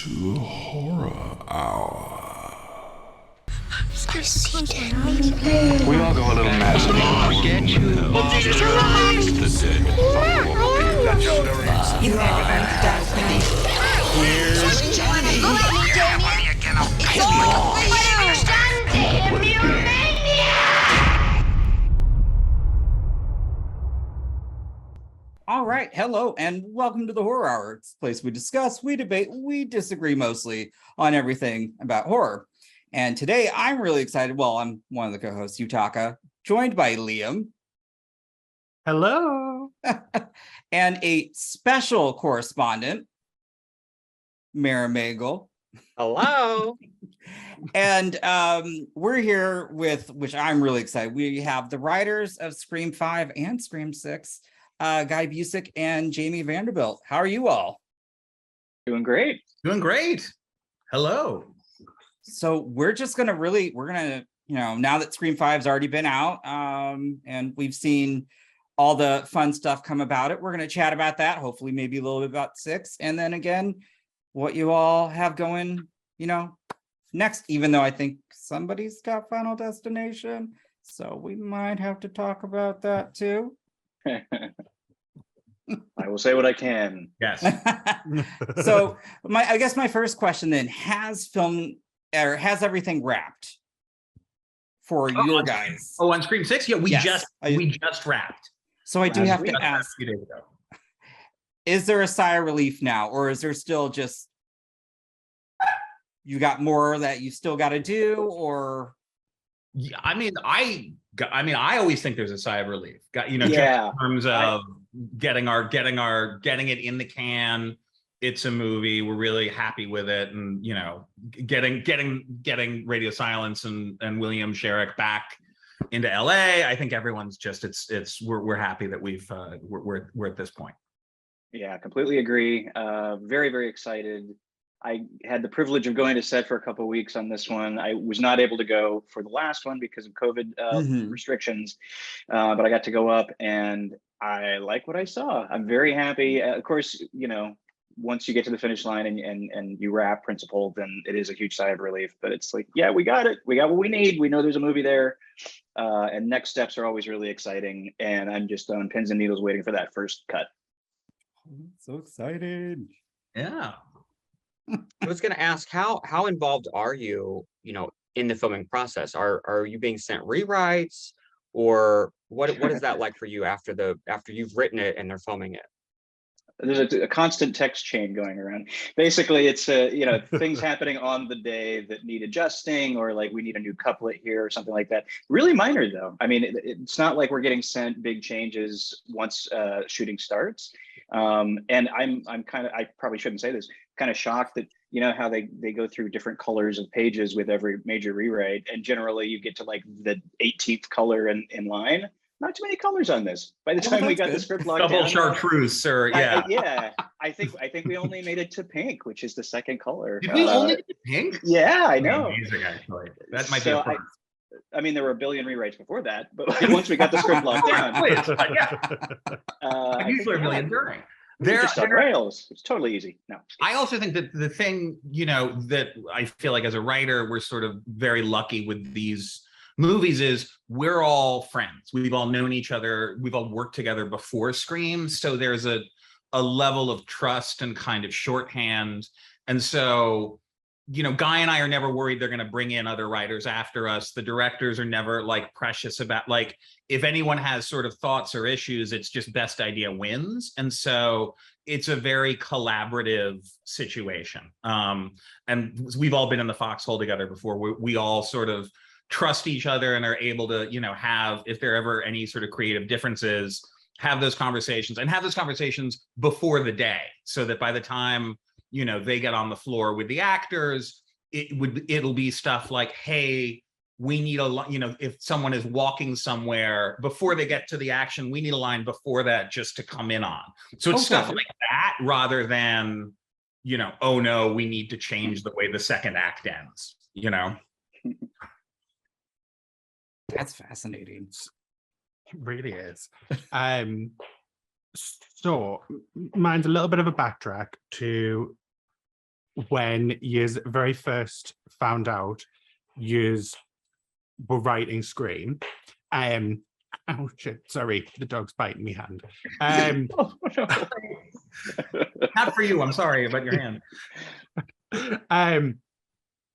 to Horror Hour. We all go a little mad sometimes. Get you. Here's Johnny. All right, hello, and welcome to the Horror Hour. It's a place we discuss, we debate, we disagree mostly on everything about horror. And today I'm really excited. Well, I'm one of the co-hosts, Yutaka, joined by Liam. Hello. And a special correspondent, Mera. Hello. And we're here with, which I'm really excited. We have the writers of Scream 5 and Scream 6, Guy Busick and Jamie Vanderbilt. How are you all? Doing great. Doing great. Hello. So we're gonna, now that Scream 5's already been out, and we've seen all the fun stuff come about it, we're gonna chat about that, hopefully maybe a little bit about 6, and then again, what you all have going, next, even though I think somebody's got Final Destination, so we might have to talk about that too. I will say what I can. Yes. So I guess my first question then, has everything wrapped for your guys? On Scream 6? Yeah, we just wrapped. So I do have to ask, a few days ago. is there a sigh of relief now, or is there still just, you got more that you still got to do, or? Yeah, I mean, I always think there's a sigh of relief. In terms of getting it in the can. It's a movie. We're really happy with it, and getting Radio Silence and William Sherrick back into LA. I think everyone's just we're happy that we're at this point. Yeah, completely agree. Very, very excited. I had the privilege of going to set for a couple of weeks on this one. I was not able to go for the last one because of COVID restrictions, but I got to go up and I like what I saw. I'm very happy. Of course, once you get to the finish line and you wrap principle, then it is a huge sigh of relief. But it's like, yeah, we got it. We got what we need. We know there's a movie there. And next steps are always really exciting. And I'm just on pins and needles waiting for that first cut. So excited. Yeah. I was going to ask, how involved are you, in the filming process? Are you being sent rewrites, or what is that like for you after you've written it and they're filming it? There's a constant text chain going around. Basically, it's things happening on the day that need adjusting, or like we need a new couplet here or something like that. Really minor though. I mean, it's not like we're getting sent big changes once shooting starts. And I'm kind of, I probably shouldn't say this, kind of shocked that how they go through different colors of pages with every major rewrite, and generally you get to like the 18th color in line. Not too many colors on this. By the time we got the script locked double down, chartreuse, sir. Yeah. I think we only made it to pink, which is the second color. Did we only get to pink? Yeah, I know. Amazing, actually. That might be a first. I mean, there were a billion rewrites before that, but once we got the script locked down, usually a million during. They're just on rails. It's totally easy. No. I also think that the thing, that I feel like as a writer, we're sort of very lucky with these movies is we're all friends. We've all known each other. We've all worked together before Scream. So there's a level of trust and kind of shorthand. And so, Guy and I are never worried they're going to bring in other writers after us. The directors are never like precious about, like, if anyone has sort of thoughts or issues, it's just best idea wins. And so it's a very collaborative situation. And we've all been in the foxhole together before. We all sort of trust each other and are able to, have, if there are ever any sort of creative differences, have those conversations before the day, so that by the time they get on the floor with the actors, it'll be stuff like, hey, we need if someone is walking somewhere before they get to the action, we need a line before that just to come in on. So it's stuff like that, rather than, oh no, we need to change the way the second act ends, That's fascinating. It really is. So mine's a little bit of a backtrack to when you very first found out you were writing Scream. Oh shit! Sorry, the dog's biting me hand. Oh, no. Not for you. I'm sorry about your hand.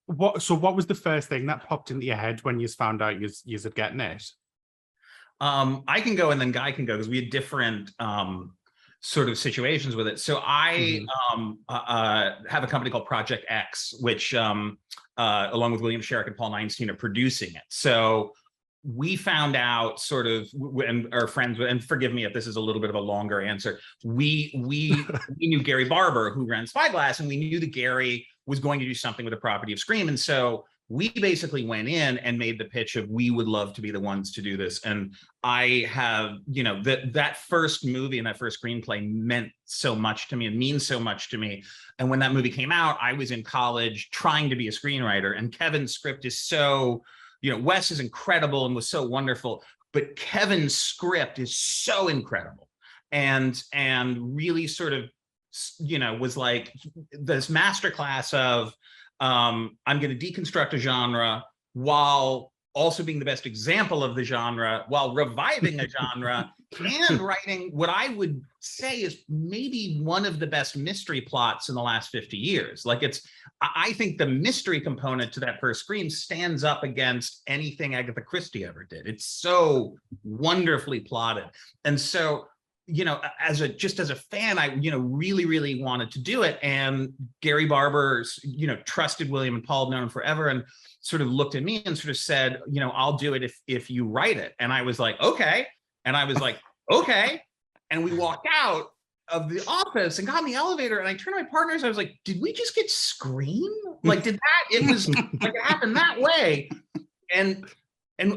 What was the first thing that popped into your head when you found out you were getting it? I can go and then Guy can go because we had different sort of situations with it. So I have a company called Project X, which along with William Sherrick and Paul Neinstein are producing it. So we found out sort of, and our friends, and forgive me if this is a little bit of a longer answer, we knew Gary Barber, who ran Spyglass, and we knew that Gary was going to do something with the property of Scream. And so we basically went in and made the pitch of, we would love to be the ones to do this. And I have, you know, that first movie and that first screenplay meant so much to me. It means so much to me. And when that movie came out, I was in college trying to be a screenwriter, and Kevin's script is so, you know, Wes is incredible and was so wonderful, but Kevin's script is so incredible and really sort of, you know, was like this masterclass of I'm going to deconstruct a genre while also being the best example of the genre, while reviving a genre and writing what I would say is maybe one of the best mystery plots in the last 50 years. Like I think the mystery component to that first Scream stands up against anything Agatha Christie ever did. It's so wonderfully plotted. And so, you know, as a fan, I, you know, really wanted to do it. And Gary Barber, you know, trusted William and Paul, known him forever, and sort of looked at me and sort of said, you know, I'll do it if you write it. And I was like, okay. And I was like, okay. And we walked out of the office and got in the elevator, and I turned to my partners. I was like, did we just get Scream? Like, it was like it happened that way. And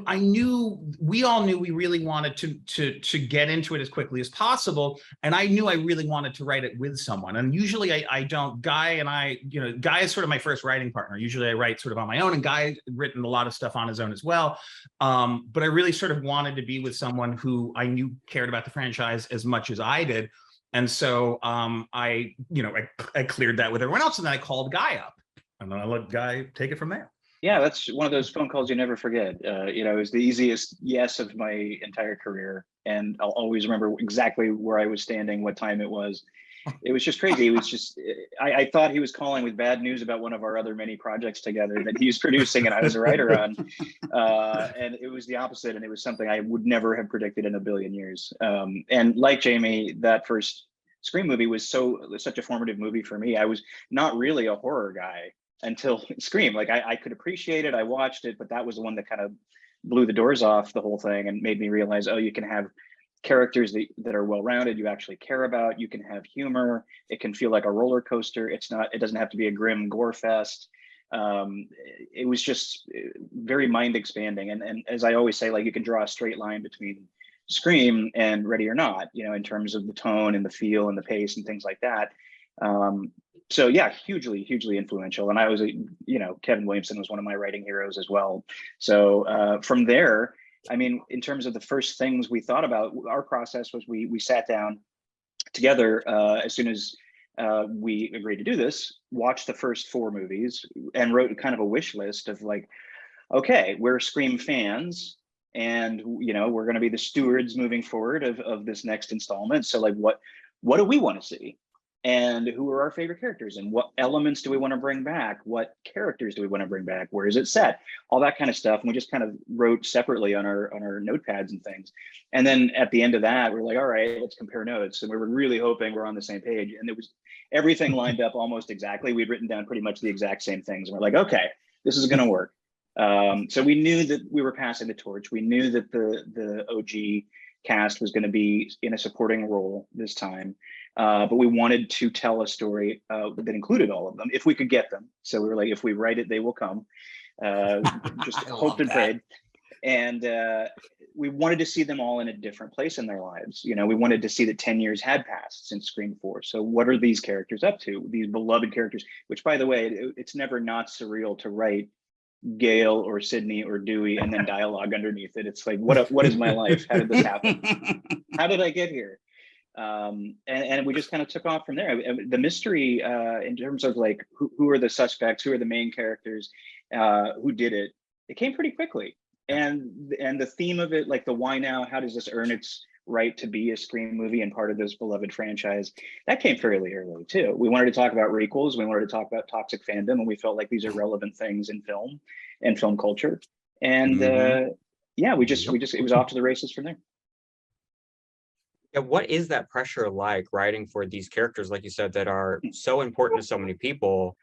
I knew, we all knew we really wanted to get into it as quickly as possible. And I knew I really wanted to write it with someone. And usually I don't, Guy and I, you know, Guy is sort of my first writing partner. Usually I write sort of on my own, and Guy written a lot of stuff on his own as well. But I really sort of wanted to be with someone who I knew cared about the franchise as much as I did. And so I cleared that with everyone else, and then I called Guy up, and then I let Guy take it from there. Yeah, that's one of those phone calls you never forget. You know, it was the easiest yes of my entire career. And I'll always remember exactly where I was standing, what time it was. It was just crazy. It was just, I thought he was calling with bad news about one of our other many projects together that he was producing and I was a writer on. And it was the opposite. And it was something I would never have predicted in a billion years. And like Jamie, that first Scream movie was such a formative movie for me. I was not really a horror guy until Scream. Like I could appreciate it, I watched it, but that was the one that kind of blew the doors off the whole thing and made me realize, oh, you can have characters that are well-rounded, you actually care about, you can have humor, it can feel like a roller coaster. It doesn't have to be a grim gore fest. It was just very mind expanding. And as I always say, like, you can draw a straight line between Scream and Ready or Not, you know, in terms of the tone and the feel and the pace and things like that. So yeah, hugely influential. And I was, you know, Kevin Williamson was one of my writing heroes as well. So from there, I mean, in terms of the first things we thought about, our process was we sat down together as soon as we agreed to do this, watched the first 4 movies and wrote kind of a wish list of like, okay, we're Scream fans, and, you know, we're going to be the stewards moving forward of this next installment. So like, what do we want to see? And who are our favorite characters, and what elements do we want to bring back? What characters do we want to bring back? Where is it set? All that kind of stuff. And we just kind of wrote separately on our notepads and things. And then at the end of that, we're like, all right, let's compare notes. And we were really hoping we're on the same page. And it was everything lined up almost exactly. We'd written down pretty much the exact same things. And we're like, okay, this is going to work. So we knew that we were passing the torch. We knew that the OG cast was going to be in a supporting role this time. But we wanted to tell a story that included all of them, if we could get them. So we were like, if we write it, they will come. Just hoped and prayed. And we wanted to see them all in a different place in their lives. You know, we wanted to see that 10 years had passed since Scream 4. So what are these characters up to? These beloved characters, which, by the way, it's never not surreal to write Gale or Sydney or Dewey and then dialogue underneath it. It's like, what is my life? How did this happen? How did I get here? And we just kind of took off from there. The mystery, in terms of like who are the suspects, who are the main characters, who did it, it came pretty quickly. And the theme of it, like the why now, how does this earn its right to be a Scream movie and part of this beloved franchise, that came fairly early too. We wanted to talk about requels, we wanted to talk about toxic fandom, and we felt like these are relevant things in film and film culture. And yeah, we just it was off to the races from there. Yeah, what is that pressure like writing for these characters, like you said, that are so important to so many people?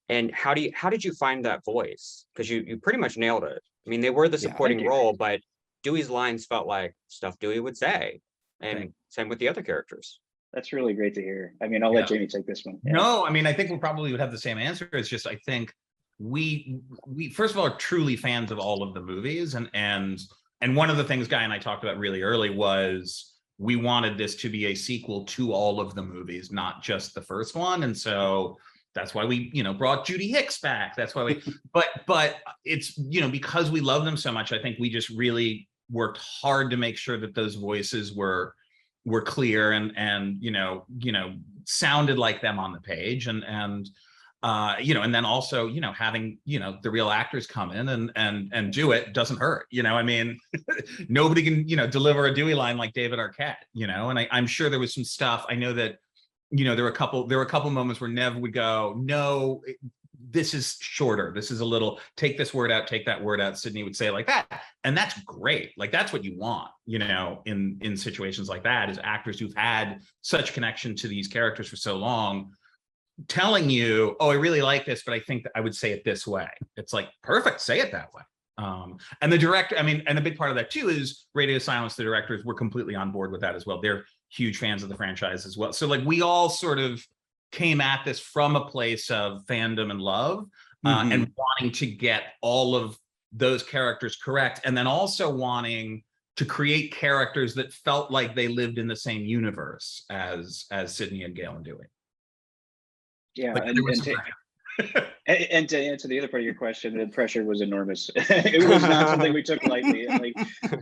And how did you find that voice? Because you pretty much nailed it. I mean, they were the supporting role, but Dewey's lines felt like stuff Dewey would say. And same with the other characters. That's really great to hear. I mean, I'll let Jamie take this one. No, I mean, I think we probably would have the same answer. It's just, I think we first of all are truly fans of all of the movies. And one of the things Guy and I talked about really early was we wanted this to be a sequel to all of the movies, not just the first one. And so that's why we, brought Judy Hicks back. That's why we, but it's, because we love them so much, I think we just really worked hard to make sure that those voices were clear and sounded like them on the page. And then also, having, the real actors come in and do it doesn't hurt. I mean, nobody can, deliver a Dewey line like David Arquette, and I'm sure there was some stuff. I know that, there were a couple moments where Nev would go, no, this is shorter. This is a little, take this word out, take that word out. Sydney would say it like that. And that's great. Like, that's what you want, in situations like that, is actors who've had such connection to these characters for so long, telling you, oh, I really like this, but I think that I would say it this way. It's like, perfect, say it that way. And the director, and a big part of that too is Radio Silence. The directors were completely on board with that as well. They're huge fans of the franchise as well. So like, we all sort of came at this from a place of fandom and love, and wanting to get all of those characters correct. And then also wanting to create characters that felt like they lived in the same universe as Sydney and Gale and Dewey. Yeah, and to answer the other part of your question, the pressure was enormous. It was not something we took lightly. Like,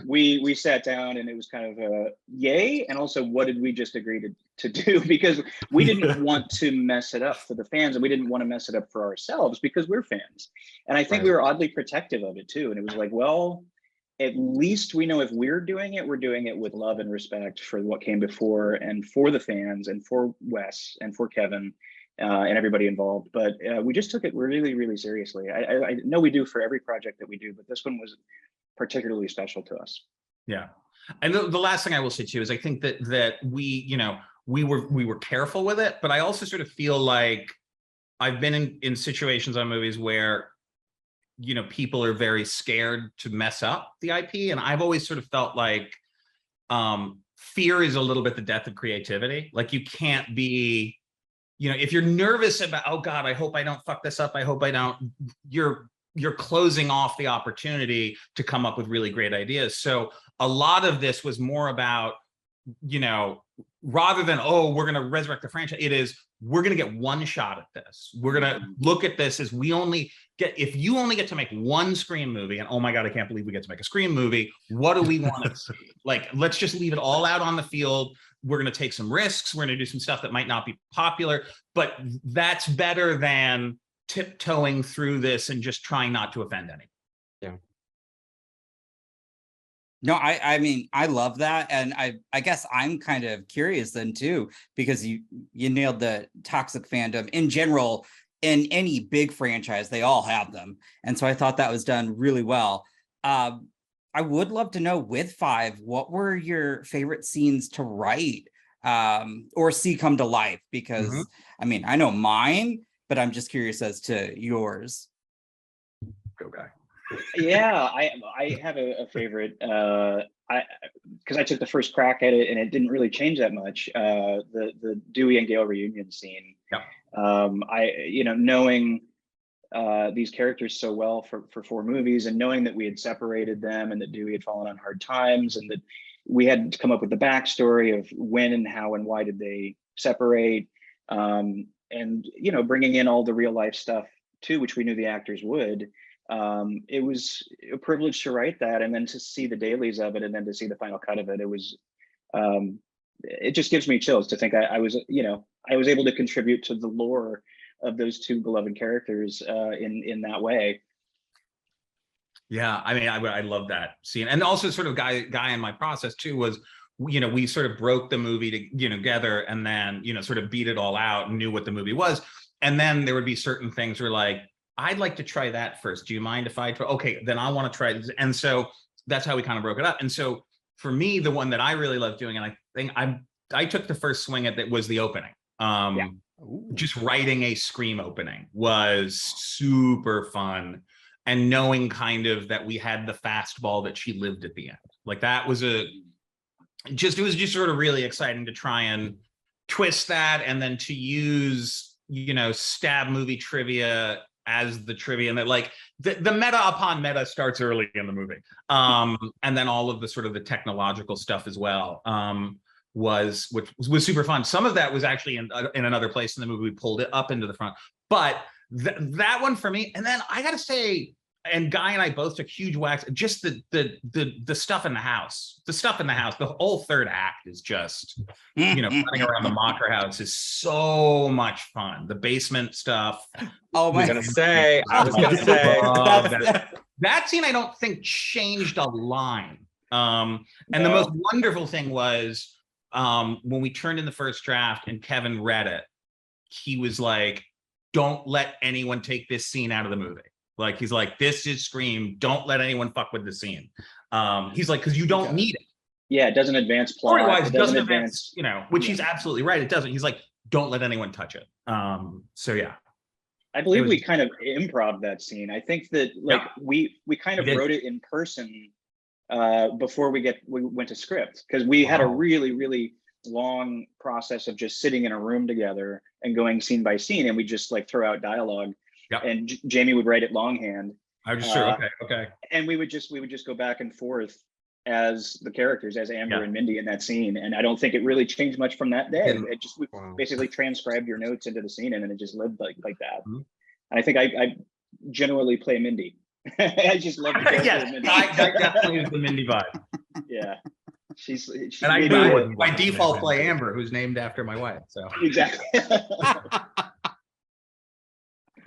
we sat down and it was kind of a yay, and also what did we just agree to do, because we didn't want to mess it up for the fans, and we didn't want to mess it up for ourselves because we're fans. And I think we were oddly protective of it too. And it was like, well, at least we know if we're doing it with love and respect for what came before, and for the fans, and for Wes, and for Kevin, and everybody involved. But we just took it really, really seriously. I know we do for every project that we do, but this one was particularly special to us. Yeah. And the last thing I will say too is I think that we were careful with it, but I also sort of feel like I've been in situations on movies where, people are very scared to mess up the IP. And I've always sort of felt like fear is a little bit the death of creativity. Like, you can't be, if you're nervous about, oh God, I hope I don't fuck this up, I hope I don't, you're closing off the opportunity to come up with really great ideas. So a lot of this was more about, rather than, oh, we're going to resurrect the franchise, it is, we're going to get one shot at this. We're going to look at this as if you only get to make one Scream movie, and oh my God, I can't believe we get to make a Scream movie. What do we want to see? Like, let's just leave it all out on the field. We're going to take some risks. We're going to do some stuff that might not be popular, but that's better than tiptoeing through this and just trying not to offend anyone. Yeah. No, I mean, I love that. And I guess I'm kind of curious then too, because you nailed the toxic fandom in general. In any big franchise, they all have them. And so I thought that was done really well. I would love to know, with 5, what were your favorite scenes to write or see come to life? Because I mean, I know mine, but I'm just curious as to yours. Go, Guy. Yeah, I have a favorite, because I took the first crack at it and it didn't really change that much. The Dewey and Gail reunion scene. Yep. Knowing these characters so well for 4 movies, and knowing that we had separated them, and that Dewey had fallen on hard times, and that we had to come up with the backstory of when and how and why did they separate, and bringing in all the real life stuff too, which we knew the actors would. It was a privilege to write that, and then to see the dailies of it, and then to see the final cut of it. It was it just gives me chills to think I was, I was able to contribute to the lore of those two beloved characters in that way. Yeah, I mean, I love that scene, and also sort of guy in my process too was, we sort of broke the movie together, and then sort of beat it all out and knew what the movie was, and then there would be certain things where like, I'd like to try that first. Do you mind if I try? Okay, then I want to try this, and so that's how we kind of broke it up. And so for me, the one that I really love doing, and I think I took the first swing at that was the opening. Just writing a Scream opening was super fun. And knowing kind of that we had the fastball that she lived at the end. Like that was it was just sort of really exciting to try and twist that, and then to use, stab movie trivia as the trivia, and that like the meta upon meta starts early in the movie. And then all of the sort of the technological stuff as well. Was super fun. Some of that was actually in another place in the movie. We pulled it up into the front, but that one for me. And then I gotta say, and Guy and I both took huge whacks. Just the stuff in the house, the whole third act is just, running around the Mocker house is so much fun. The basement stuff. Oh my! I was gonna say that scene I don't think changed a line. And the most wonderful thing was when we turned in the first draft and Kevin read it, he was like, "Don't let anyone take this scene out of the movie." Like, he's like, "This is Scream. Don't let anyone fuck with the scene." He's like, because you don't need it. Yeah, it doesn't advance plot. Story-wise, it doesn't advance, which he's absolutely right. It doesn't. He's like, "Don't let anyone touch it." So yeah. I believe we kind of improv that scene. I think that we kind of wrote it in person before we went to script, because we had a really, really long process of just sitting in a room together and going scene by scene, and we just like throw out dialogue. Yep. And Jamie would write it longhand. I was sure. Okay. And we would just go back and forth as the characters, as Amber and Mindy in that scene. And I don't think it really changed much from that day. It just basically transcribed your notes into the scene, and then it just lived like that. Mm-hmm. And I think I generally play Mindy. I just love the character of Mindy. I definitely is the Mindy vibe. Yeah. She's and I by default play Amber, who's named after my wife. So exactly.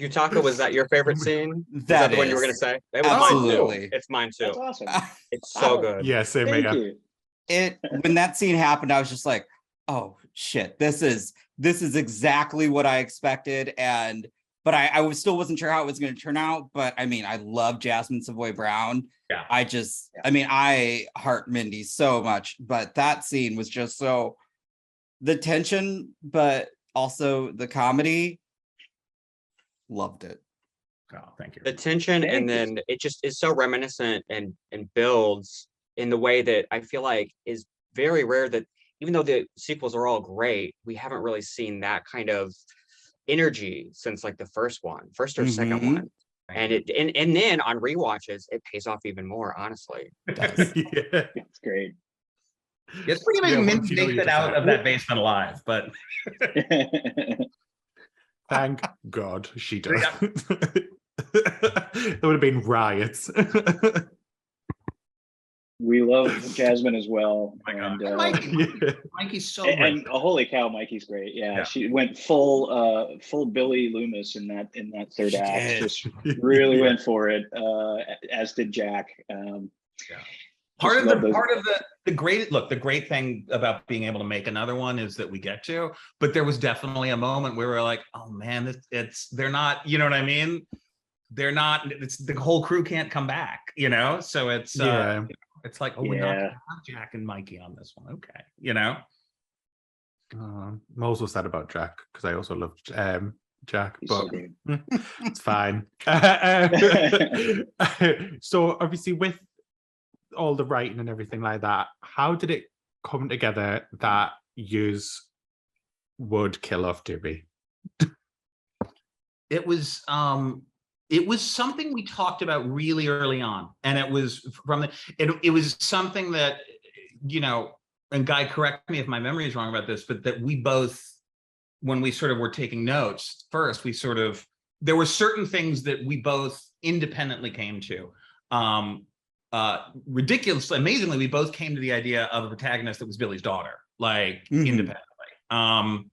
Yutaka, was that your favorite scene? That the one you were going to say? It was absolutely. Mine too. It's mine too. That's awesome. It's so good. Yeah, same here. When that scene happened, I was just like, "Oh shit, this is exactly what I expected." But I wasn't sure how it was going to turn out. But I mean, I love Jasmine Savoy Brown. Yeah. I heart Mindy so much, but that scene was just so, the tension, but also the comedy. Loved it. Oh, thank you. The tension, and then it just is so reminiscent and builds in the way that I feel like is very rare, that even though the sequels are all great, we haven't really seen that kind of energy since like the first or second one. And then on rewatches, it pays off even more, honestly. It does. Yeah. It's great. It's pretty amazing Mindy makes it out of that basement alive, but thank God she does. There would have been riots. We love Jasmine as well. Oh my God. And Mikey's so and great. holy cow, Mikey's great. Yeah, she went full Billy Loomis in that third act. Just really went for it, as did Jack. Part of the great thing about being able to make another one is that we get to, but there was definitely a moment where we're like, "Oh man, they're not," you know what I mean? They're not, it's the whole crew can't come back, so it's it's like, "Oh, we're not gonna have Jack and Mikey on this one." Okay, I'm also sad about Jack, because I also loved Jack, He's but so it's fine. So obviously, with all the writing and everything like that, how did it come together that yous would kill off Dewey? It was something we talked about really early on, and it was it was something that, and Guy, correct me if my memory is wrong about this, but that we both, when we sort of were taking notes first, there were certain things that we both independently came to. Ridiculously, amazingly, we both came to the idea of a protagonist that was Billy's daughter. like Mhm. independently.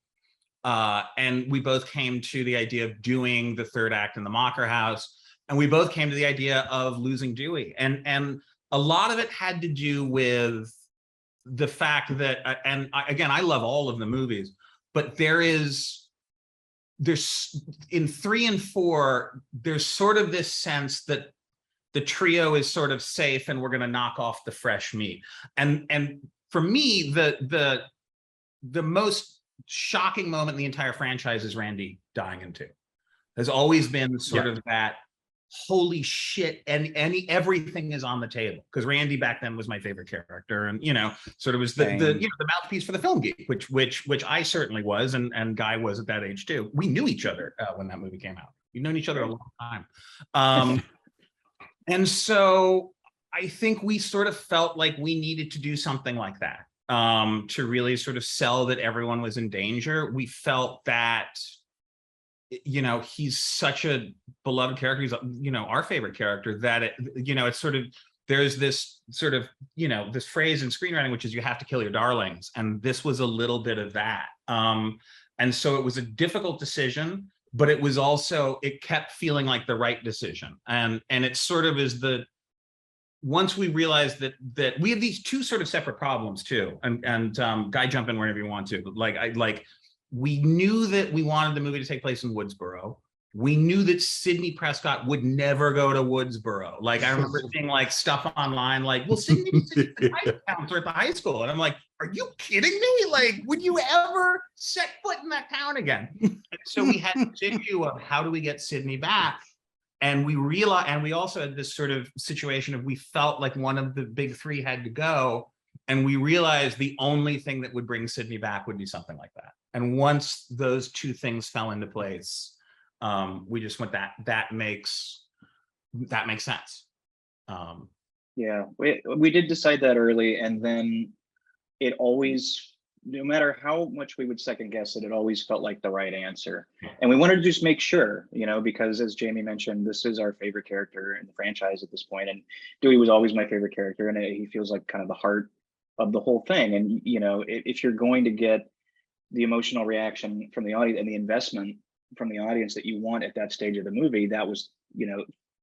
And we both came to the idea of doing the third act in the Mocker House, and we both came to the idea of losing Dewey. And a lot of it had to do with the fact that, again, I love all of the movies, but there's in 3 and 4, there's sort of this sense that the trio is sort of safe and we're going to knock off the fresh meat. And for me, the most shocking moment in the entire franchise is Randy dying in 2. There's always been sort of that, holy shit, and everything is on the table, because Randy back then was my favorite character, and sort of was the the mouthpiece for the film geek, which I certainly was, and Guy was at that age too. We knew each other when that movie came out. We've known each other a long time. And so I think we sort of felt like we needed to do something like that to really sort of sell that everyone was in danger. We felt that, he's such a beloved character. He's, our favorite character, that it's sort of, there's this sort of, this phrase in screenwriting, which is you have to kill your darlings. And this was a little bit of that. And so it was a difficult decision, but it was also, it kept feeling like the right decision. And it sort of is once we realized that we have these 2 sort of separate problems too, and Guy, jump in wherever you want to, but we knew that we wanted the movie to take place in Woodsboro. We knew that Sidney Prescott would never go to Woodsboro. I remember seeing stuff online, well, Sidney counselor at the high school. And I'm like, are you kidding me? Would you ever set foot in that town again? And so we had this issue of how do we get Sidney back? And we realized, and we also had this sort of situation of, we felt like one of the big 3 had to go. And we realized the only thing that would bring Sidney back would be something like that. And once those 2 things fell into place, we just went, that makes sense. Yeah, we did decide that early, and then it always, no matter how much we would second guess it, it always felt like the right answer. And we wanted to just make sure, because as Jamie mentioned, this is our favorite character in the franchise at this point, and Dewey was always my favorite character, and he feels like kind of the heart of the whole thing. And if you're going to get the emotional reaction from the audience and the investment from the audience that you want at that stage of the movie, that was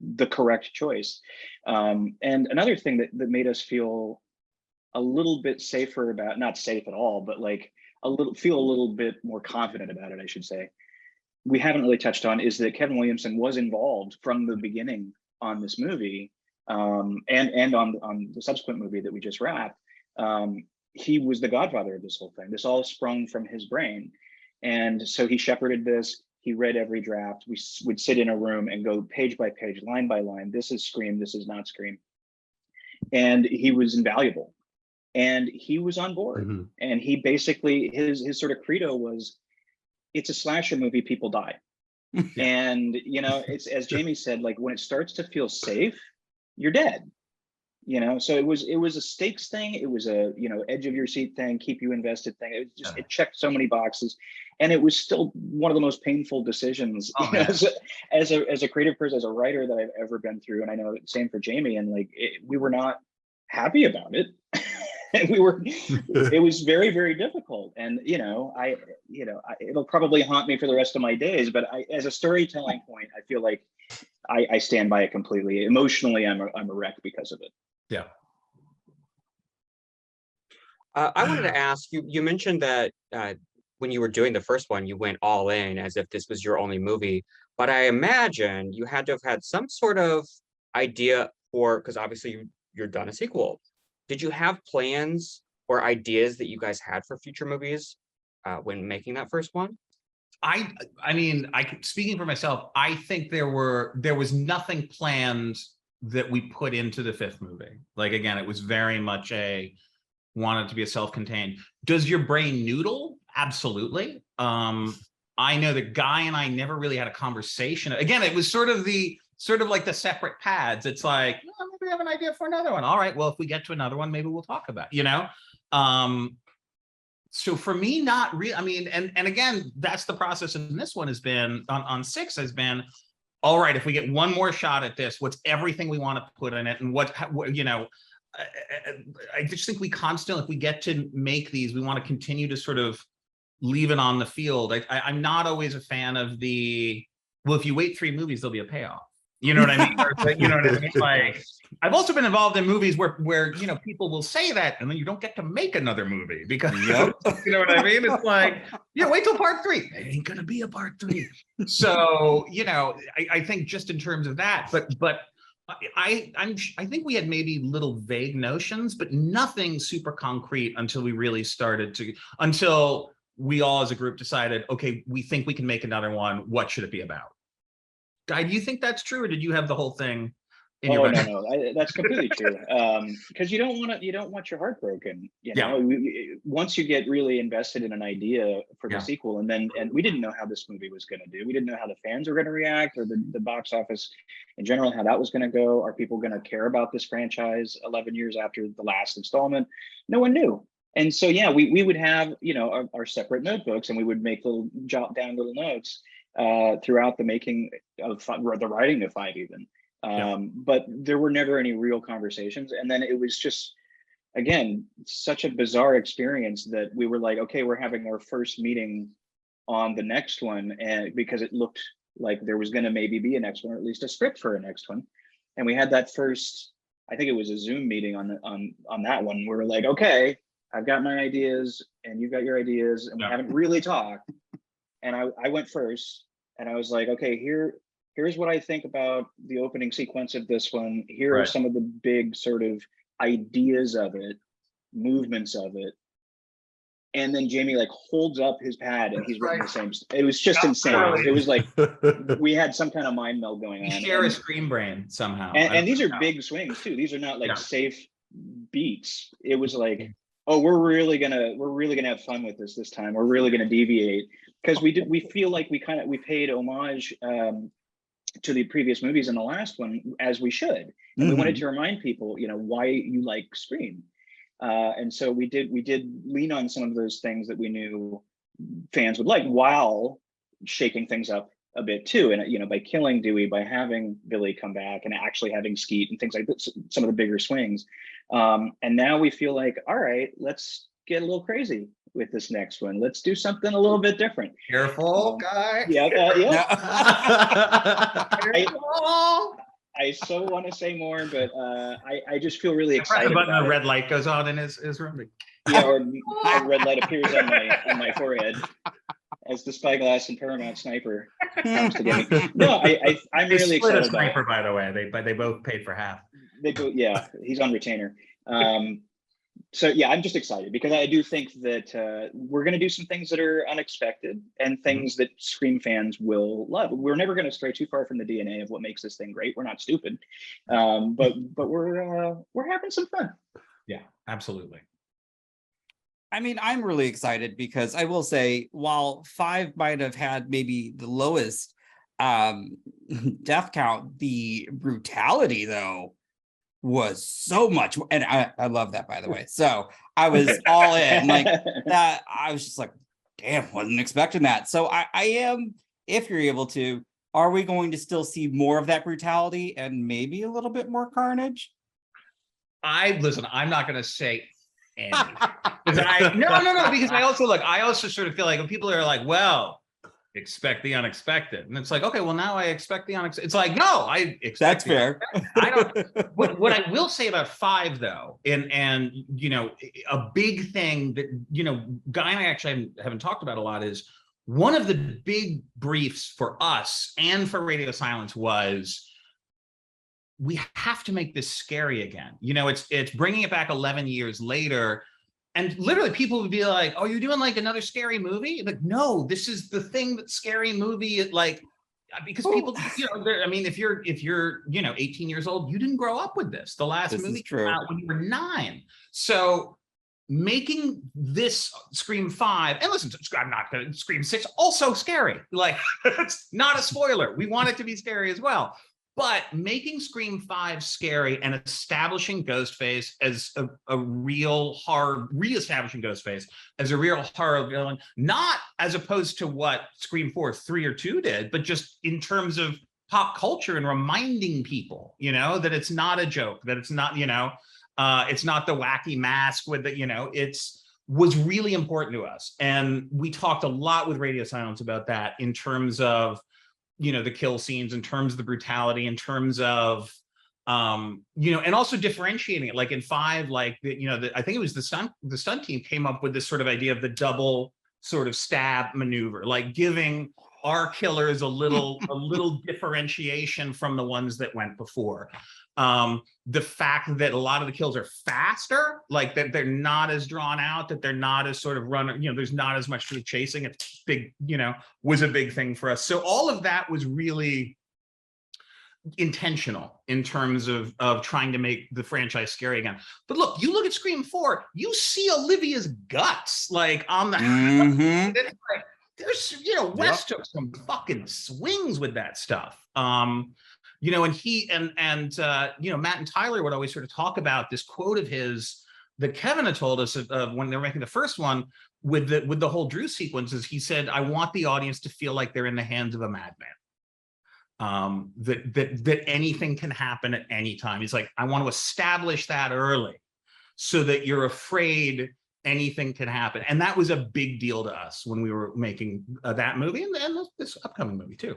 the correct choice. And another thing that made us feel a little bit safer about, not safe at all, but feel a little bit more confident about it, I should say, we haven't really touched on, is that Kevin Williamson was involved from the beginning on this movie, and on the subsequent movie that we just wrapped. He was the godfather of this whole thing. This all sprung from his brain. And so he shepherded this. He read every draft. We would sit in a room and go page by page, line by line. This is Scream, this is not Scream. And he was invaluable. And he was on board. Mm-hmm. And he basically, his sort of credo was, it's a slasher movie, people die. And, it's, as Jamie said, when it starts to feel safe, you're dead. So it was a stakes thing. It was a, edge of your seat thing, keep you invested thing. It was just, it checked so many boxes, and it was still one of the most painful decisions as a creative person, as a writer, that I've ever been through. And I know it's same for Jamie. And we were not happy about it. And it was very, very difficult. And, it'll probably haunt me for the rest of my days, but as a storytelling point, I feel like I stand by it completely. Emotionally, I'm a wreck because of it. Yeah. I wanted to ask you, you mentioned that when you were doing the first one, you went all in as if this was your only movie, but I imagine you had to have had some sort of idea because obviously you're done a sequel. Did you have plans or ideas that you guys had for future movies when making that first one? I mean, speaking for myself, I think there was nothing planned that we put into the 5th movie. Again, it was very much wanted to be a self-contained. Does your brain noodle? Absolutely. I know that Guy and I never really had a conversation. Again, it was sort of like the separate pads. It's like, maybe we have an idea for another one. All right, well, if we get to another one, maybe we'll talk about it, So for me, not really. I mean, and again, that's the process in this one has been, on 6 has been, all right, if we get one more shot at this, what's everything we want to put in it? And I just think we constantly, if we get to make these, we want to continue to sort of leave it on the field. I'm not always a fan of well, if you wait 3 movies, there'll be a payoff. You know what I mean? You know what I mean? Like, I've also been involved in movies where you know, people will say that, and then you don't get to make another movie because you know what I mean? It's like, yeah, wait till part 3. It ain't gonna be a part 3. So, you know, I think just in terms of that, but I think we had maybe little vague notions, but nothing super concrete until we really started until we all as a group decided, okay, we think we can make another one. What should it be about? Guy, do you think that's true, or did you have the whole thing in your back? No, that's completely true. Because you don't want your heart broken. You know, once you get really invested in an idea for the sequel, and we didn't know how this movie was going to do. We didn't know how the fans were going to react, or the box office in general, how that was going to go. Are people going to care about this franchise 11 years after the last installment? No one knew. And so, yeah, we would have, you know, our separate notebooks, and we would jot down little notes throughout the making of or the writing of 5 even. But there were never any real conversations. And then it was just, again, such a bizarre experience that we were like, okay, we're having our first meeting on the next one, and because it looked like there was going to maybe be a next one, or at least a script for a next one. And we had that first, I think it was a Zoom meeting on that one. We were like, okay, I've got my ideas and you've got your ideas, and we haven't really talked. And I went first, and I was like, okay, here's what I think about the opening sequence of this one. Here are some of the big sort of ideas of it, movements of it. And then Jamie like holds up his pad, and he's written the same. It was just insane. It was like we had some kind of mind meld going on. We share a screen brain somehow. And these are big swings too. These are not like safe beats. It was like, oh, we're really gonna have fun with this time. We're really gonna deviate, because we feel like we paid homage to the previous movies in the last one, as we should, and we wanted to remind people, you know, why you like Scream, and so we did lean on some of those things that we knew fans would like, while shaking things up a bit too. And you know, by killing Dewey, by having Billy come back, and actually having Skeet and things like that, some of the bigger swings. And now we feel like, all right, let's get a little crazy with this next one. Let's do something a little bit different. Careful, guy. I so want to say more, but I just feel really excited. The button, a red light goes on in his room. Yeah, or a red light appears on my forehead as the spyglass and Paramount sniper comes to get me. No, I'm really excited about it. Sniper, by the way, they both paid for half. They go, yeah, he's on retainer. So yeah, I'm just excited, because I do think that we're going to do some things that are unexpected, and things that Scream fans will love. We're never going to stray too far from the DNA of what makes this thing great. We're not stupid, but we're having some fun. Yeah, absolutely. I mean, I'm really excited, because I will say, while 5 might have had maybe the lowest death count, the brutality though was so much, and I love that, by the way. So I was all in like that. I was just like, damn, wasn't expecting that. So I am, if you're able to, are we going to still see more of that brutality and maybe a little bit more carnage? Listen, I'm not going to say anything. No, because I also sort of feel like when people are like, well, expect the unexpected, and it's like, okay, well, now I expect the unexpected. It's like, no, I expect. That's fair. I don't. What I will say about 5 though, and you know, a big thing that, you know, Guy and I actually haven't talked about a lot, is one of the big briefs for us and for Radio Silence was, we have to make this scary again. You know, it's bringing it back 11 years later. And literally people would be like, oh, you're doing like another scary movie? Like, no, this is the thing that Scary Movie is like, because people, you know, I mean, if you're, you know, 18 years old, you didn't grow up with this. The last movie came out when you were 9. So making this Scream 5, and listen, I'm not going to, Scream 6, also scary. Like, it's not a spoiler. We want it to be scary as well. But making Scream 5 scary and establishing Ghostface as a real horror, re-establishing Ghostface as a real horror villain, not as opposed to what Scream 4, 3, or 2 did, but just in terms of pop culture and reminding people, you know, that it's not a joke, that it's not, you know, It's not the wacky mask with the, was really important to us. And we talked a lot with Radio Silence about that in terms of, the kill scenes, in terms of the brutality, in terms of, and also differentiating it. Like in 5, like, I think it was the stunt team came up with this sort of idea of the double sort of stab maneuver, like giving our killers a little differentiation from the ones that went before. The fact that a lot of the kills are faster, like that they're not as drawn out, that they're not as sort of there's not as much to the chasing. It's big, was a big thing for us. So all of that was really intentional in terms of trying to make the franchise scary again. But look, you look at Scream 4, you see Olivia's guts like on the there's West took some fucking swings with that stuff. And he and Matt and Tyler would always sort of talk about this quote of his that Kevin had told us of when they were making the first one with the whole Drew sequences. He said, I want the audience to feel like they're in the hands of a madman. That anything can happen at any time. He's like, I want to establish that early so that you're afraid anything can happen. And that was a big deal to us when we were making that movie and this upcoming movie too.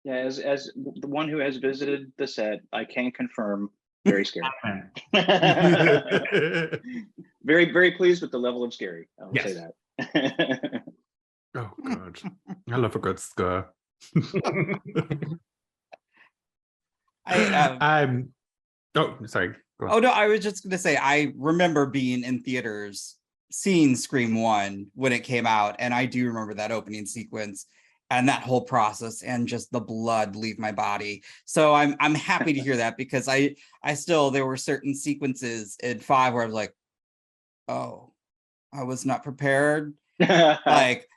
Yeah, as the one who has visited the set, I can confirm, very scary. Very, very pleased with the level of scary. I will say that. Oh God, I love a good scare. Oh, sorry. Oh no, I was just gonna say I remember being in theaters seeing Scream 1 when it came out, and I do remember that opening sequence and that whole process and just the blood leave my body. So I'm happy to hear that, because I still, there were certain sequences in 5 where I was like, oh, I was not prepared. Like,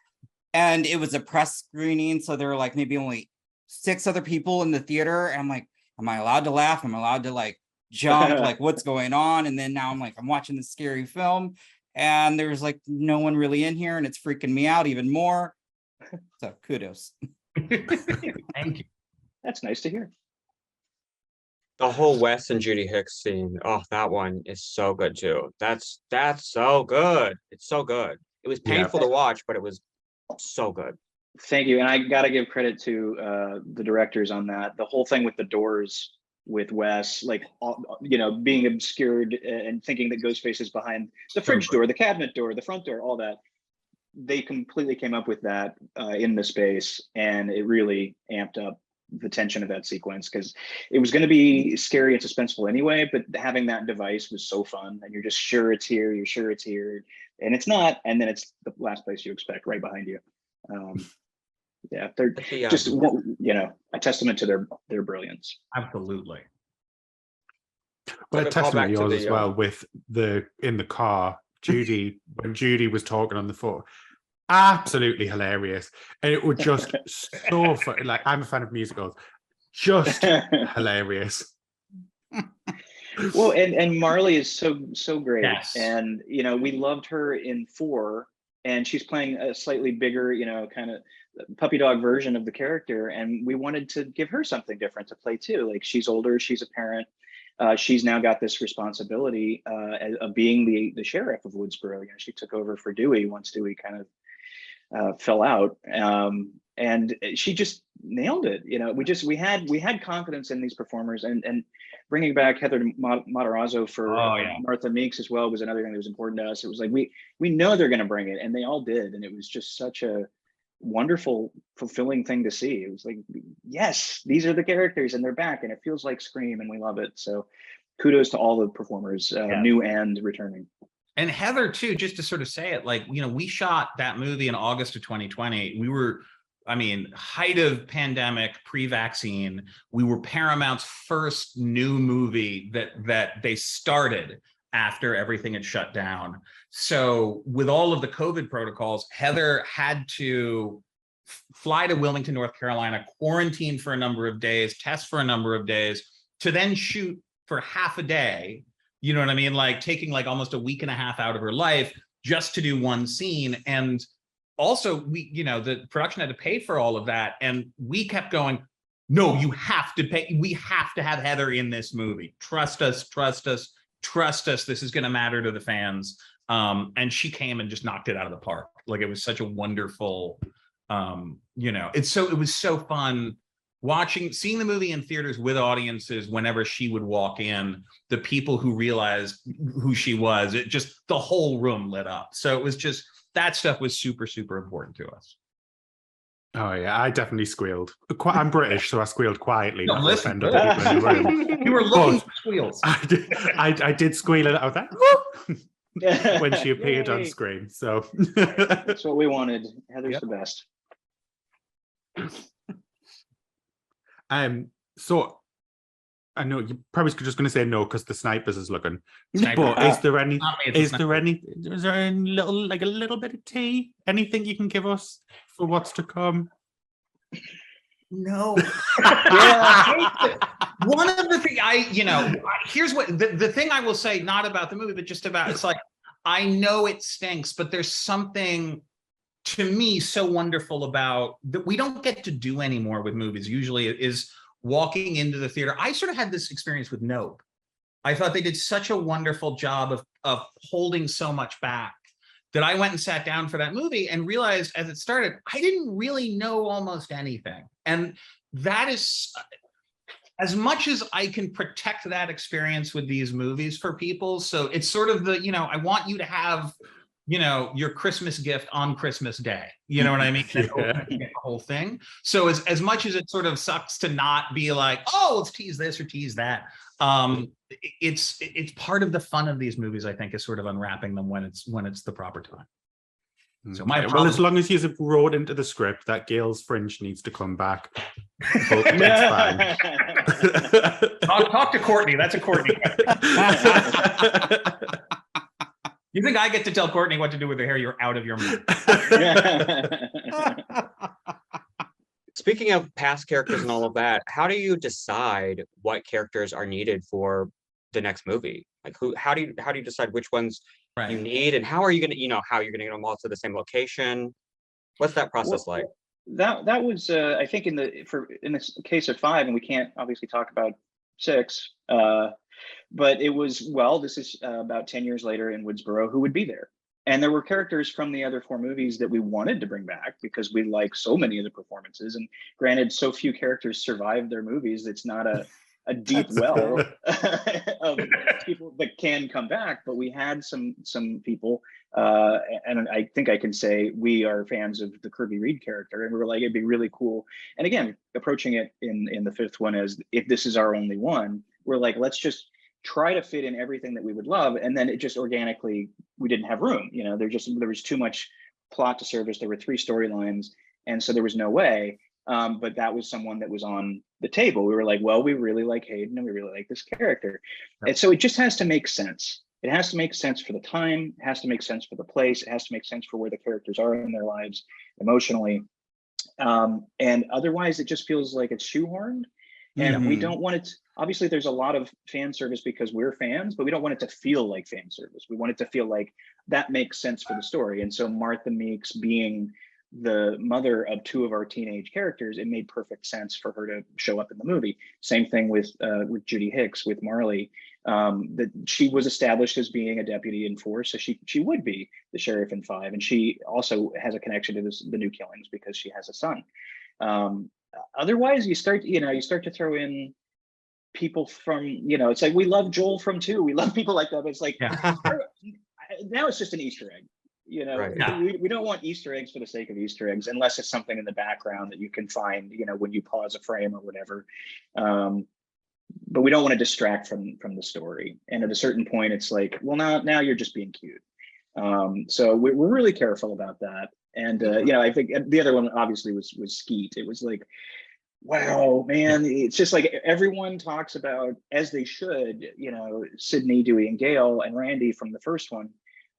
and it was a press screening, so there were like maybe only 6 other people in the theater. And I'm like, am I allowed to laugh? Am I allowed to like jump? Like, what's going on? And then now I'm like, I'm watching this scary film and there's like no one really in here, and it's freaking me out even more. So kudos. Thank you. That's nice to hear. The whole Wes and Judy Hicks scene, oh, that one is so good too. That's so good. It's so good. It was painful to watch, but it was so good. Thank you. And I got to give credit to the directors on that. The whole thing with the doors with Wes, like, being obscured and thinking that Ghostface is behind the fridge door, the cabinet door, the front door, all that. They completely came up with that in the space, and it really amped up the tension of that sequence, because it was going to be scary and suspenseful anyway, but having that device was so fun, and you're just sure it's here, you're sure it's here, and it's not, and then it's the last place you expect, right behind you. Yeah, they're just, a testament to their brilliance. Absolutely. But a testament to yours as well, with in the car, Judy, when Judy was talking on the phone, absolutely hilarious. And it was just so funny. Like, I'm a fan of musicals, just hilarious. Well, and Marley is so great. Yes. And we loved her in 4, and she's playing a slightly bigger, kind of puppy dog version of the character, and we wanted to give her something different to play too. Like, she's older, she's a parent. She's now got this responsibility of being the sheriff of Woodsboro. She took over for Dewey once Dewey kind of fell out, and she just nailed it. We had confidence in these performers, and bringing back Heather Matarazzo for Martha Meeks as well was another thing that was important to us. It was like we know they're going to bring it, and they all did, and it was just such a wonderful, fulfilling thing to see. It was like, yes, these are the characters and they're back, and it feels like Scream, and we love it. So kudos to all the performers, new and returning. And Heather too, just to sort of say it, like, we shot that movie in August of 2020. We were, height of pandemic, pre-vaccine. We were Paramount's first new movie that they started after everything had shut down. So with all of the COVID protocols, Heather had to fly to Wilmington, North Carolina, quarantine for a number of days, test for a number of days, to then shoot for half a day. You know what I mean? Like, taking like almost a week and a half out of her life just to do one scene. And also the production had to pay for all of that. And we kept going, no, you have to pay. We have to have Heather in this movie. Trust us. trust us, this is going to matter to the fans. And she came and just knocked it out of the park. Like, it was such a wonderful, it was so fun seeing the movie in theaters with audiences. Whenever she would walk in, the people who realized who she was, it just, the whole room lit up. So it was just, that stuff was super, super important to us. Oh yeah, I definitely squealed. I'm British, so I squealed quietly. No, not to listen, offend other people in the room. You were looking for squeals. I did squeal it. I was like, when she appeared on Yay. screen. So That's what we wanted. Heather's the best. So I know you're probably just going to say no because the snipers is looking. Sniper. But is there any? Is there a little bit of tea? Anything you can give us for what's to come? No. One of the things here's what the thing I will say, not about the movie, but just about, it's like, I know it stinks, but there's something to me so wonderful about that we don't get to do anymore with movies. Usually it is walking into the theater. I sort of had this experience with Nope. I thought they did such a wonderful job of holding so much back that I went and sat down for that movie and realized as it started, I didn't really know almost anything. And that is, as much as I can protect that experience with these movies for people. So it's sort of the, I want you to have, your Christmas gift on Christmas Day. You know what I mean? The whole thing. So as much as it sort of sucks to not be like, oh, let's tease this or tease that. It's part of the fun of these movies, I think, is sort of unwrapping them when it's the proper time. So well, as long as you wrote into the script that Gale's fringe needs to come back, that's fine. Talk to Courtney. That's a Courtney. You think I get to tell Courtney what to do with her hair? You're out of your mind. Speaking of past characters and all of that, how do you decide what characters are needed for the next movie? Like, how do you decide which ones you need, and how are you gonna, how you're gonna get them all to the same location? What's that process like? That was I think in the case of 5, and we can't obviously talk about 6, but it was, this is about 10 years later in Woodsboro, who would be there. And there were characters from the other 4 movies that we wanted to bring back because we like so many of the performances. And granted, so few characters survived their movies. It's not a deep well of people that can come back, but we had some people, and I think I can say we are fans of the Kirby Reed character, and we were like, it'd be really cool. And again, approaching it in the 5th one as if this is our only one, we're like, let's just try to fit in everything that we would love. And then it just organically, we didn't have room. There was too much plot to service. There were 3 storylines. And so there was no way. But that was someone that was on the table. We were like, well, we really like Hayden and we really like this character. And so it just has to make sense. It has to make sense for the time. It has to make sense for the place. It has to make sense for where the characters are in their lives emotionally. And otherwise, it just feels like it's shoehorned. And we don't want it. Obviously, there's a lot of fan service because we're fans, but we don't want it to feel like fan service. We want it to feel like that makes sense for the story. And so Martha Meeks being the mother of 2 of our teenage characters, it made perfect sense for her to show up in the movie. Same thing with Judy Hicks, with Marley, that she was established as being a deputy in 4, so she would be the sheriff in 5. And she also has a connection to the new killings because she has a son. Otherwise, you start to throw in people from, it's like, we love Joel from 2. We love people like that. But it's like, now it's just an Easter egg. We don't want Easter eggs for the sake of Easter eggs, unless it's something in the background that you can find, when you pause a frame or whatever. But we don't want to distract from the story. And at a certain point, it's like, well, now you're just being cute. So we're really careful about that. And I think the other one obviously was Skeet. It was like, wow, man, it's just like everyone talks about, as they should, Sydney, Dewey and Gale and Randy from the first one.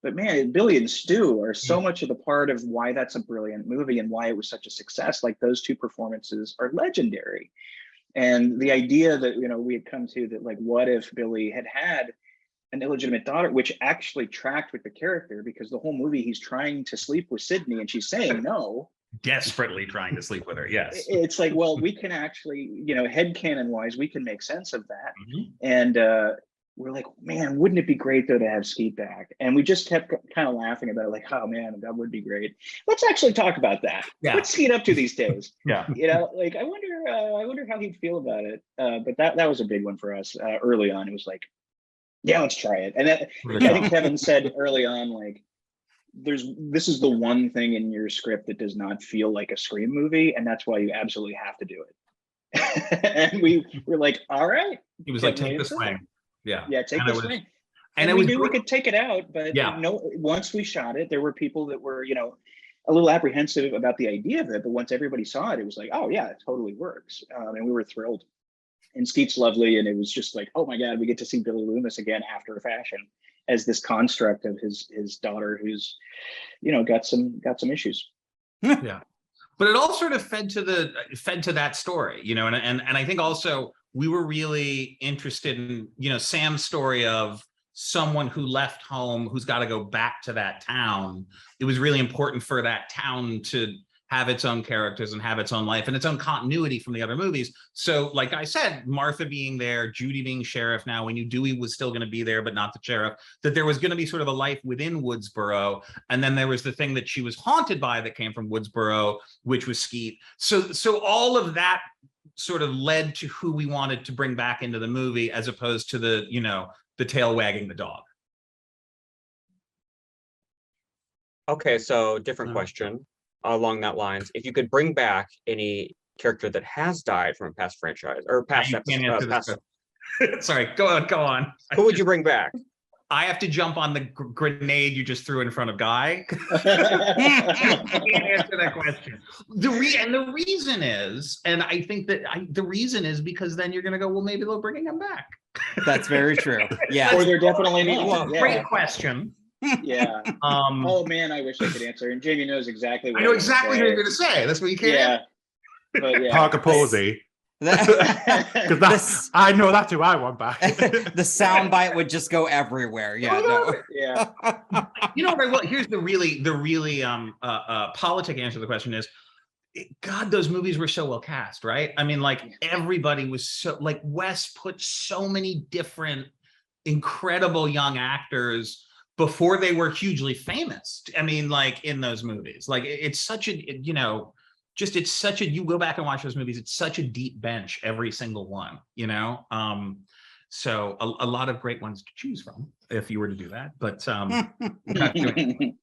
But man, Billy and Stu are so much of the part of why that's a brilliant movie and why it was such a success. Like, those 2 performances are legendary. And the idea that, we had come to that, like, what if Billy had an illegitimate daughter, which actually tracked with the character, because the whole movie he's trying to sleep with Sydney and she's saying no. Desperately trying to sleep with her, yes. It's like, well, we can actually, headcanon wise, we can make sense of that. And we're like, man, wouldn't it be great though to have Skeet back? And we just kept kind of laughing about it, like, oh man, that would be great. Let's actually talk about that. Yeah. What's Skeet up to these days? Yeah. You know, like I wonder how he'd feel about it. But that was a big one for us early on. It was like, yeah, let's try it. And that, I think Kevin said early on, like, this is the one thing in your script that does not feel like a Scream movie, and that's why you absolutely have to do it. And we were like, all right. He was like, take the swing. Yeah. Yeah, take the swing. And we knew we could take it out, but once we shot it, there were people that were, you know, a little apprehensive about the idea of it. But once everybody saw it, it was like, oh yeah, it totally works. And we were thrilled. And Skeet's lovely, and it was just like, oh my God, we get to see Billy Loomis again after a fashion as this construct of his daughter, who's, you know, got some issues. Yeah, but it all sort of fed to that story, you know, and I think also we were really interested in, you know, Sam's story of someone who left home, who's got to go back to that town. It was really important for that town to have its own characters and have its own life and its own continuity from the other movies. So like I said, Martha being there, Judy being sheriff now, we knew Dewey was still going to be there, but not the sheriff, that there was going to be sort of a life within Woodsboro. And then there was the thing that she was haunted by that came from Woodsboro, which was Skeet. So all of that sort of led to who we wanted to bring back into the movie, as opposed to the, you know, the tail wagging the dog. Okay, so different question along that lines. If you could bring back any character that has died from a past franchise or past episode, sorry, go on. Who would you bring back? I have to jump on the grenade you just threw in front of Guy. I can't answer that question. The reason is, and I think that the reason is because then you're going to go, well, maybe they'll bring him back. That's very true. Yeah. Or they're definitely not. Yeah. Great question. Yeah. Oh man, I wish I could answer. And Jamie knows exactly what I know exactly what you're going to say. That's what you can't. Yeah. But yeah. Parker Posey. Because I know that's who I want back. The soundbite would just go everywhere. Yeah, no. Yeah. You know, well, here's the really politic answer to the question is, God, those movies were so well cast, right? I mean, like everybody was so, like Wes put so many different incredible young actors before they were hugely famous. I mean, like in those movies, like it's such a, you know, just it's such a, you go back and watch those movies, it's such a deep bench, every single one, you know. So a lot of great ones to choose from if you were to do that, but not doing it.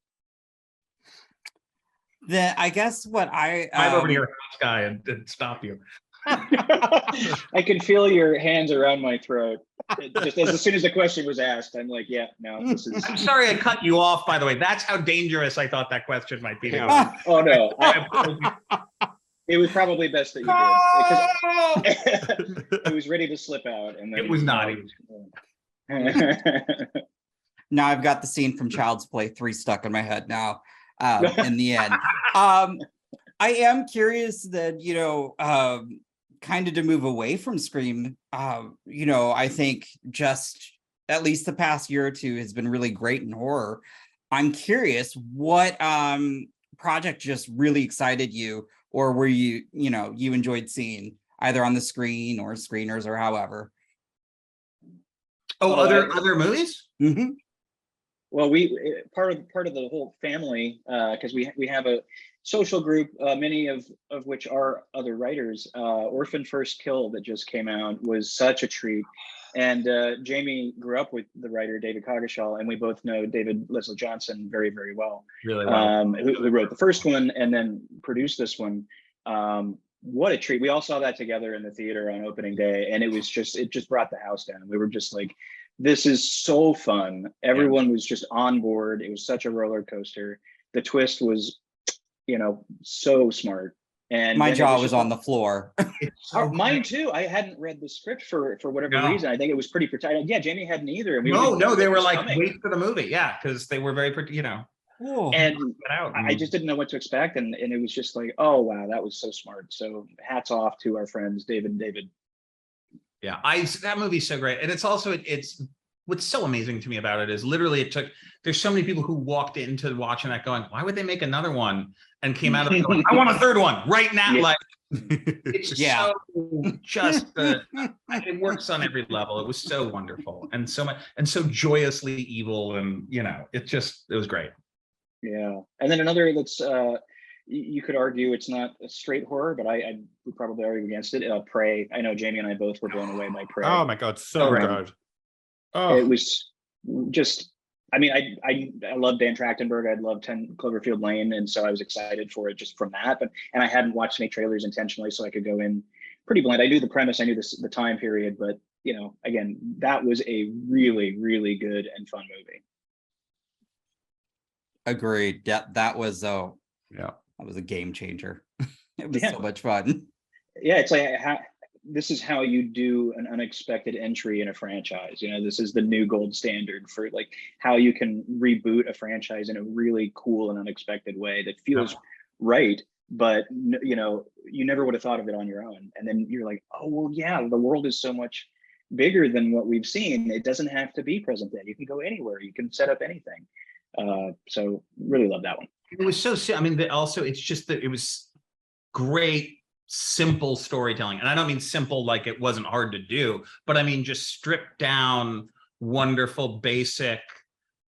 Then I guess what I drive over to your house, Guy, and stop you. I can feel your hands around my throat. Just as soon as the question was asked, I'm like, yeah, no, this is. I'm sorry I cut you off, by the way. That's how dangerous I thought that question might be. Oh no. It was probably best that you did. It was ready to slip out, and then it was not. Now I've got the scene from Child's Play 3 stuck in my head now. In the end, I am curious that, you know, kind of to move away from Scream. You know, I think just at least the past year or two has been really great in horror. I'm curious what project just really excited you, or were you enjoyed seeing either on the screen or screeners or however. Oh, other movies? Mm-hmm. Well, we part of the whole family, because we have a social group, many of which are other writers. Orphan First Kill that just came out was such a treat, and Jamie grew up with the writer David Coggeshall, and we both know David Leslie Johnson very, very well. Really well. Who wrote the first one and then produced this one. What a treat! We all saw that together in the theater on opening day, and it just brought the house down. We were just like, this is so fun. Everyone was just on board. It was such a roller coaster. The twist was, you know, so smart. And my jaw was on the floor. Mine too. I hadn't read the script for whatever reason. I think it was pretty protected. Yeah, Jamie hadn't either. And no, they were like, wait for the movie. Yeah, because they were very, you know. And I just didn't know what to expect. And it was just like, oh, wow, that was so smart. So hats off to our friends, David and David. Yeah, that movie's so great. And it's also, it's what's so amazing to me about it is literally there's so many people who walked into watching that going, why would they make another one? And came out of it going, I want a third one right now. Yeah. Like It's Yeah. so just it works on every level. It was so wonderful and so much and so joyously evil, and it was great. Yeah, and then another that's you could argue it's not a straight horror, but I would probably argue against it. Prey. I know Jamie and I both were blown away by Prey. Oh my god, so good. Oh, It was just. I mean, I love Dan Trachtenberg. I love 10 Cloverfield Lane, and so I was excited for it just from that. And I hadn't watched any trailers intentionally, so I could go in pretty blind. I knew the premise, I knew the time period, but again, that was a really, really good and fun movie. Agreed. Yeah, that was yeah. that was a game changer. It was Yeah. so much fun. Yeah, it's like this is how you do an unexpected entry in a franchise. This is the new gold standard for like how you can reboot a franchise in a really cool and unexpected way that feels right, but you never would have thought of it on your own. And then you're like, oh well, yeah, the world is so much bigger than what we've seen. It doesn't have to be present day. You can go anywhere. You can set up anything. So really love that one. It was so. I mean, also it's just that it was great, simple storytelling, and I don't mean simple like it wasn't hard to do, but I mean just stripped down, wonderful, basic,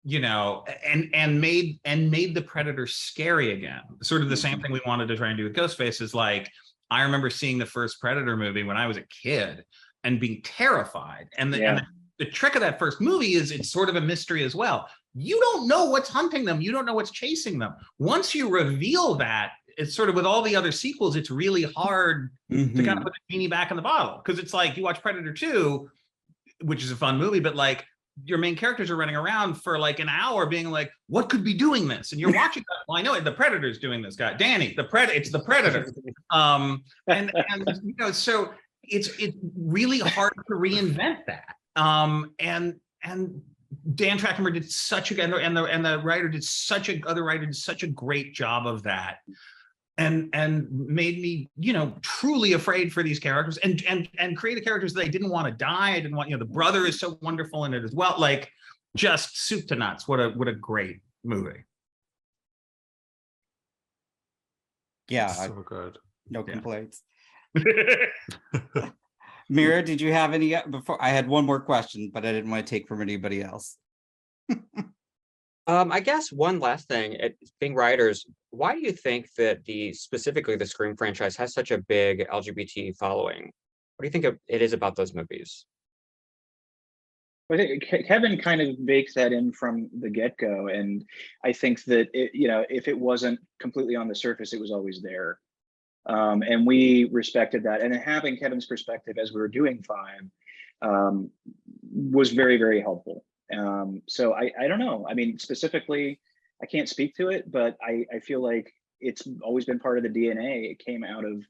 and made the Predator scary again. Sort of the same thing we wanted to try and do with Ghostface is like, I remember seeing the first Predator movie when I was a kid and being terrified. And the trick of that first movie is it's sort of a mystery as well. You don't know what's hunting them. You don't know what's chasing them. Once you reveal that, it's sort of with all the other sequels, it's really hard to kind of put the genie back in the bottle. Because it's like you watch Predator 2, which is a fun movie, but like your main characters are running around for like an hour being like, what could be doing this? And you're watching that. Well, I know it, the Predator's doing this guy. Danny, it's the Predator. So it's really hard to reinvent that. And Dan Trachtenberg did such a and the writer did such a great job of that, and made me truly afraid for these characters and created characters that I didn't want to die. I didn't want the brother is so wonderful in it as well. Like just soup to nuts. What a great movie. Yeah, so good. No complaints. Mera, did you have any before? I had one more question, but I didn't want to take from anybody else. I guess one last thing, being writers, why do you think that specifically the Scream franchise has such a big LGBT following? What do you think it is about those movies? I think Kevin kind of baked that in from the get-go, and I think that if it wasn't completely on the surface, it was always there. And we respected that, and having Kevin's perspective as we were doing 5 was very, very helpful. So I don't know. I mean, specifically, I can't speak to it, but I feel like it's always been part of the DNA. It came out of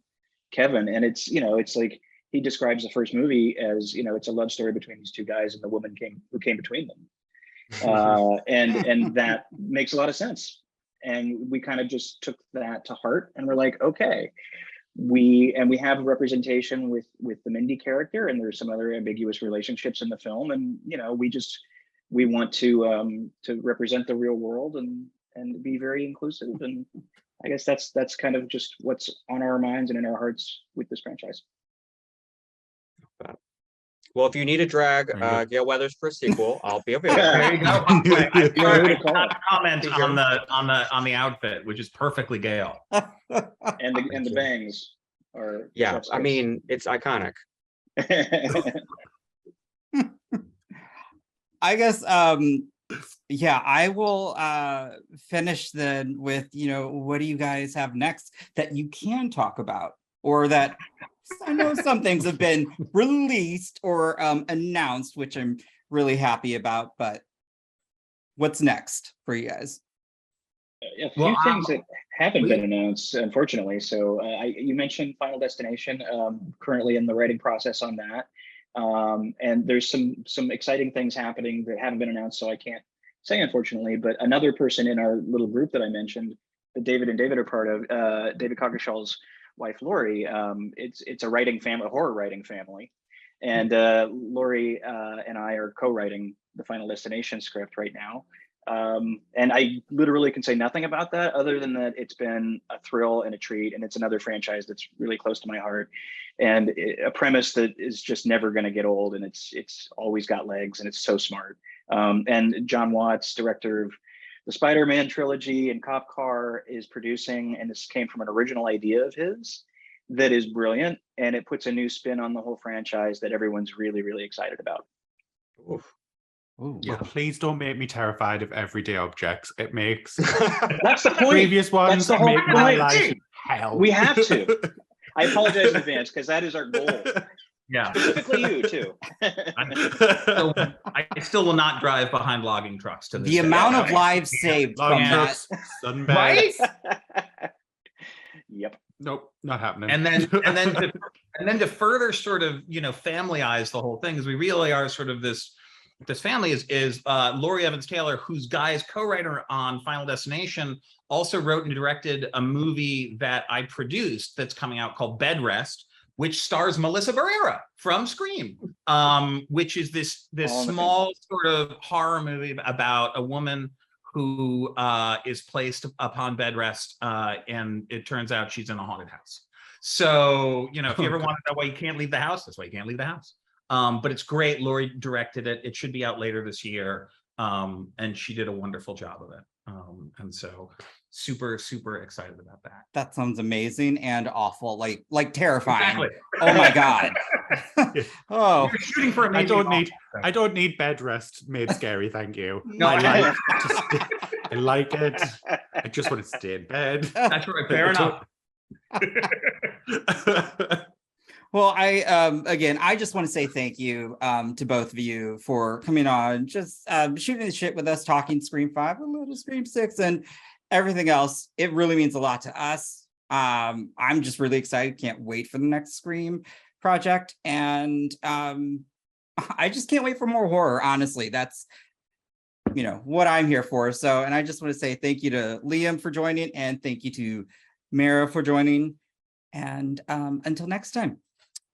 Kevin, and it's like he describes the first movie as it's a love story between these two guys and the woman who came between them, and that makes a lot of sense. And we kind of just took that to heart, and we're like, okay, we have a representation with the Mindy character, and there's some other ambiguous relationships in the film, and we want to represent the real world and be very inclusive, and I guess that's kind of just what's on our minds and in our hearts with this franchise. Well, if you need to drag Gale Weathers for a sequel, I'll be available. There you go. I call. comment on the outfit, which is perfectly Gale. And the bangs are I mean, it's iconic. I guess I will finish then with what do you guys have next that you can talk about, or that I know some things have been released or announced, which I'm really happy about, but what's next for you guys? A few things that haven't been announced, unfortunately. So you mentioned Final Destination, currently in the writing process on that. And there's some exciting things happening that haven't been announced, so I can't say, unfortunately. But another person in our little group that I mentioned, that David and David are part of, David Cockershaw's wife Lori, it's a writing family, a horror writing family, and Lori and I are co-writing the Final Destination script right now. And I literally can say nothing about that other than that it's been a thrill and a treat, and it's another franchise that's really close to my heart, and a premise that is just never going to get old, and it's always got legs, and it's so smart. And John Watts, director of the Spider-Man trilogy and Cop Car, is producing, and this came from an original idea of his that is brilliant, and it puts a new spin on the whole franchise that everyone's really, really excited about. Oof. Ooh. Well, please don't make me terrified of everyday objects. It makes That's the point. previous ones the whole make my point. life hell. We have to. I apologize in advance because that is our goal. Yeah. Specifically you too. I still will not drive behind logging trucks to this The day. amount of lives saved from Logging that. trucks, sunbeds. Right? Yep. Nope, not happening. And then to further sort of, you know, familyize the whole thing, is we really are sort of this family is Laurie Evans Taylor, whose guy is co-writer on Final Destination, also wrote and directed a movie that I produced that's coming out called Bed Rest, which stars Melissa Barrera from Scream, which is this small sort of horror movie about a woman who is placed upon bed rest, and it turns out she's in a haunted house. So, you know, if you ever want to know why you can't leave the house, that's why you can't leave the house. But it's great. Laurie directed it. It should be out later this year. And she did a wonderful job of it. And so super, super excited about that. That sounds amazing and awful, like terrifying. Exactly. Oh my God. Oh, You're shooting for a I don't need bed rest made scary, thank you. No, I like it. I just want to stay in bed. That's right. Fair enough. well, again, I just want to say thank you to both of you for coming on, just shooting the shit with us, talking Scream 5, a little Scream 6, and everything else. It really means a lot to us. I'm just really excited. Can't wait for the next Scream project. And I just can't wait for more horror. Honestly, that's, you know, what I'm here for. So, and I just want to say thank you to Liam for joining, and thank you to Mera for joining. And until next time,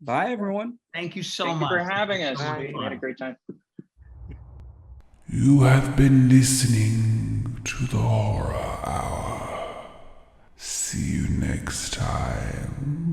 bye everyone. Thank you so Thank much. you for having us. Bye. We had a great time. You have been listening to the Horror Hour. See you next time.